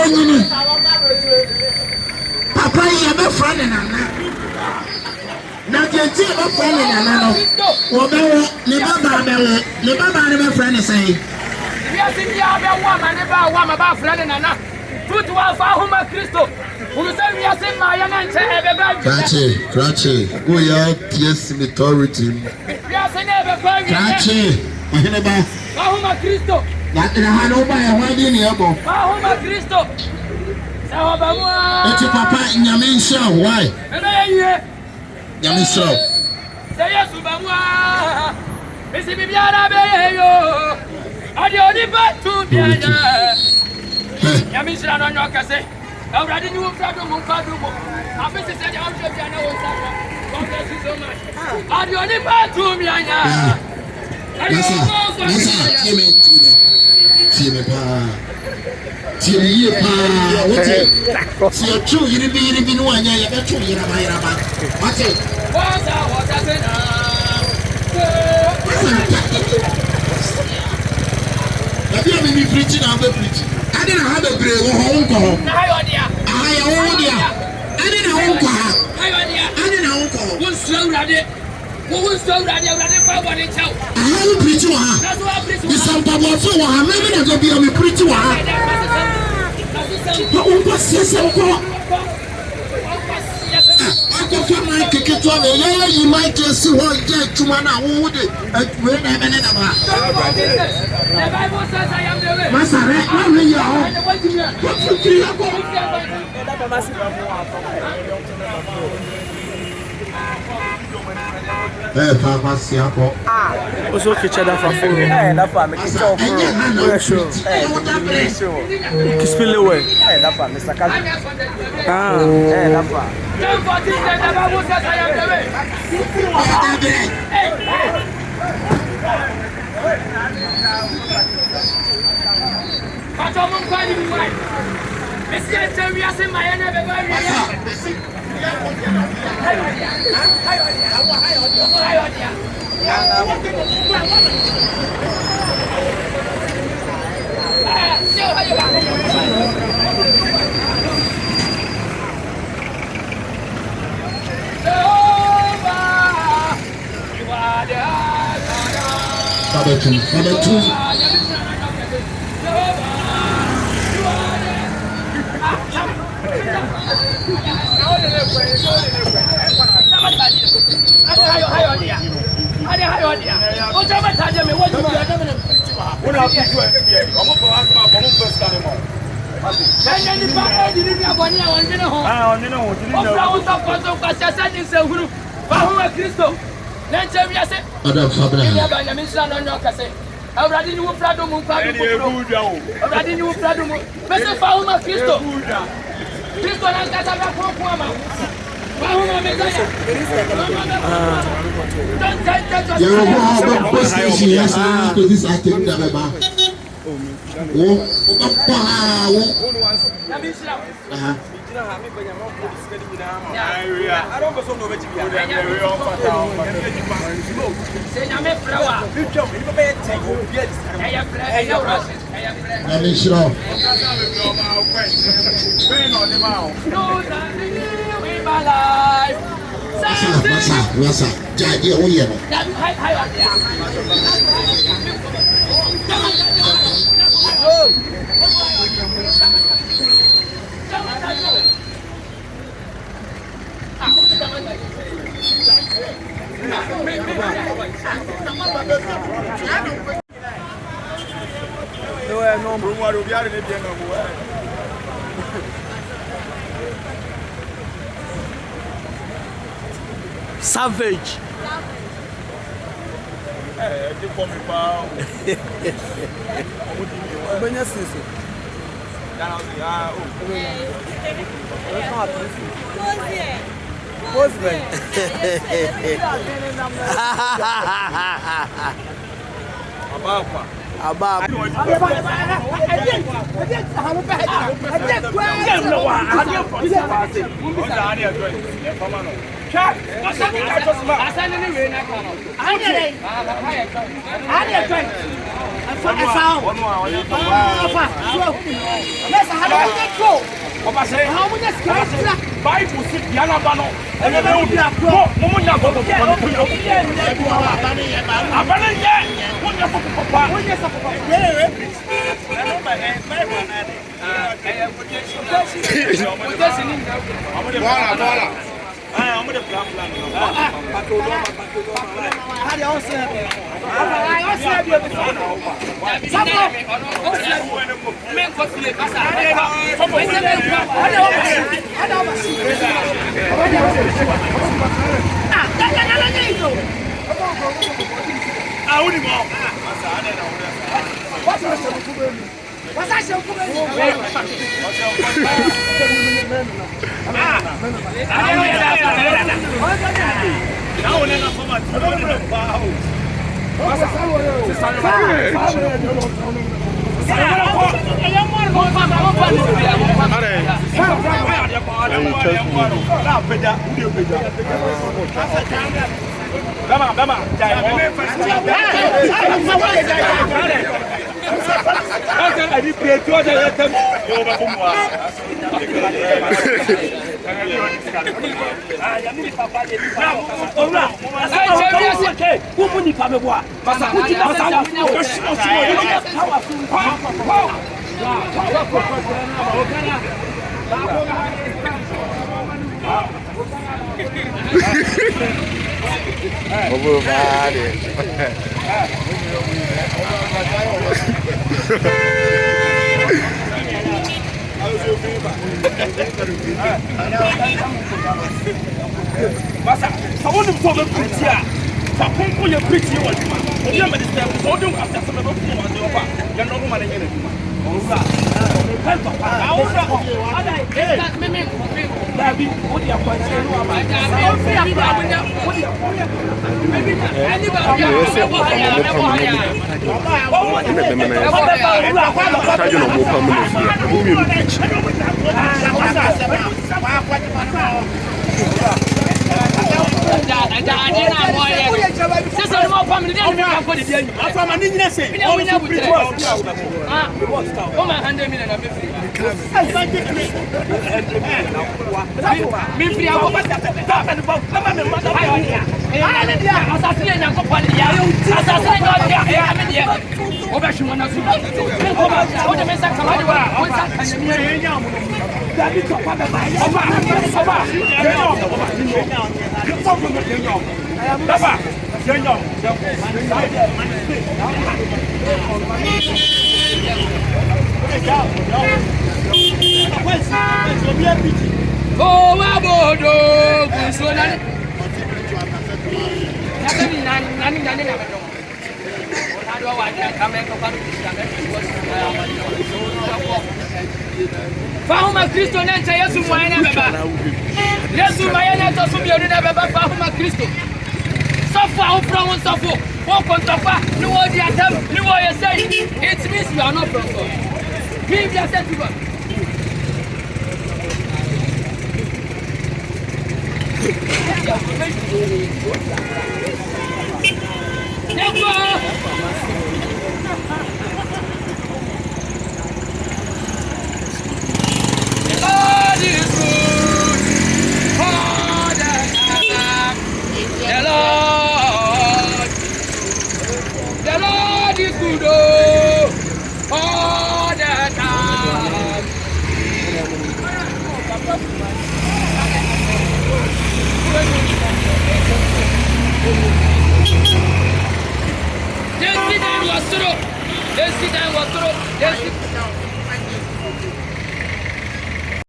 Yeni. Papa yi be friend nana. Na tete be friend nana no. Wo be wo ne baba be wo. Ne baba ne be friend say. Yes, if you have a woman, never one about friend nana. Put one for Huma Christo. Who say we are saying my young and Cratchy. Go out, yes, authority. We are saying never Cratchy. Huma Christo. That in a Hanover, why didn't you go? Huma Christo. It's your papa in your main show. Why? Yamin show. Say yes, Ubama. Missy Bibiana Bayo. Are you only back to Biana? Yamin should not know. I already knew from the Mukadu. I visit the Algebra. God bless you so much. Are you only back to Biana? Team what it? See a true, you be no one, you got 2 years. What it? What's that? Have you been preaching? I'm preaching. I didn't have a brave home. I didn't know. What's so ready? Who's so ready? I'm ready for one itself. I haven't preached to her. That's what I'm preaching. This is about so I'm maybe not going to be able to preach to her. But what was this? I go for my ticket to her. You might just see what you get to man. I would when I have an hour. The Bible says I am the way. Master, I'm Papa Siapo. Also, kitchen that for food. That's why I'm making sure. Sure. Spill away. That's why Mr. Kazi. That's why. Don't forget that the Bible says I am the way. But I'm not going to be right. Mr. We are saying my enemy. Savage. Oh, my bodo, Kusunan. Fahuma Kristo nente Yesu mwana baba. Yesu mwana to so bionu na baba fahuma Kristo. Suffer from one suffer. Walk on suffer. No what you attempt. No what you say. It means you are not from God. Give yourself to God. Yes,